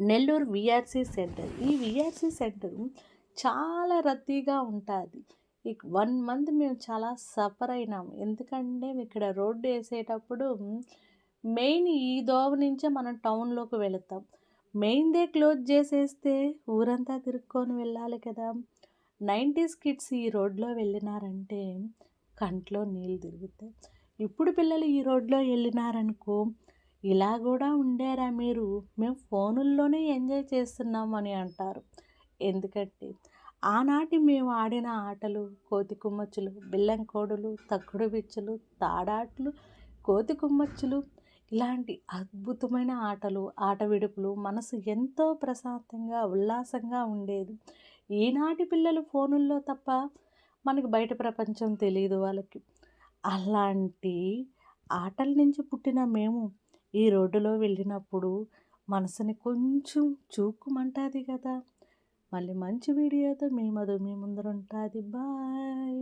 Nellore VRC centre. ఈ VRC centre చాలా రద్దీగా ఉంటాది. 1 మంత్ మేము చాలా సఫర్ అయినాం. ఎందుకంటే ఇక్కడ రోడ్డు ఏసేటప్పుడు మెయిన్ ఈ దోవ నుంచే మనం టౌన్‌లోకి వెళతాం. మెయిన్‌దే క్లోజ్ చేసేస్తే ఊరంతా తిరుక్కొని వెళ్ళాలి కదా! 90స్ కిడ్స్ ఈ రోడ్‌లో వెళ్ళినారంటే కంట్లో నీళ్ళు తిరుగుతాయి. ఇప్పుడు పిల్లలు ఈ రోడ్‌లో ఎళ్ళినారనుకో, ఇలా గూడా ఉండారా మీరు? మేము ఫోనుల్లోనే ఎంజాయ్ చేస్తున్నాం అని అంటారు. ఎందుకంటే, ఆనాటి మేము ఆడిన ఆటలు కోతి కొమ్మచ్చులు, బిల్లం కోడులు, తక్కుడు బిచ్చలు, తాడాట్లు, కోతి కొమ్మచ్చులు ఇలాంటి అద్భుతమైన ఆటలు, ఆట విడుపులు మనసు ఎంతో ప్రశాంతంగా, ఉల్లాసంగా ఉండేది. ఈనాటి పిల్లలు ఫోనుల్లో తప్ప మనకు బయట ప్రపంచం తెలీదు వాళ్ళకి. అలాంటి ఆటల నుంచి పుట్టిన మేము ఈ రోడ్డులో వెళ్ళినప్పుడు మనసుని కొంచెం చూక్కుమంటాది గదా! మళ్ళీ మంచి వీడియోతో మీ మధు మీ ముందరుంటాది. బాయ్.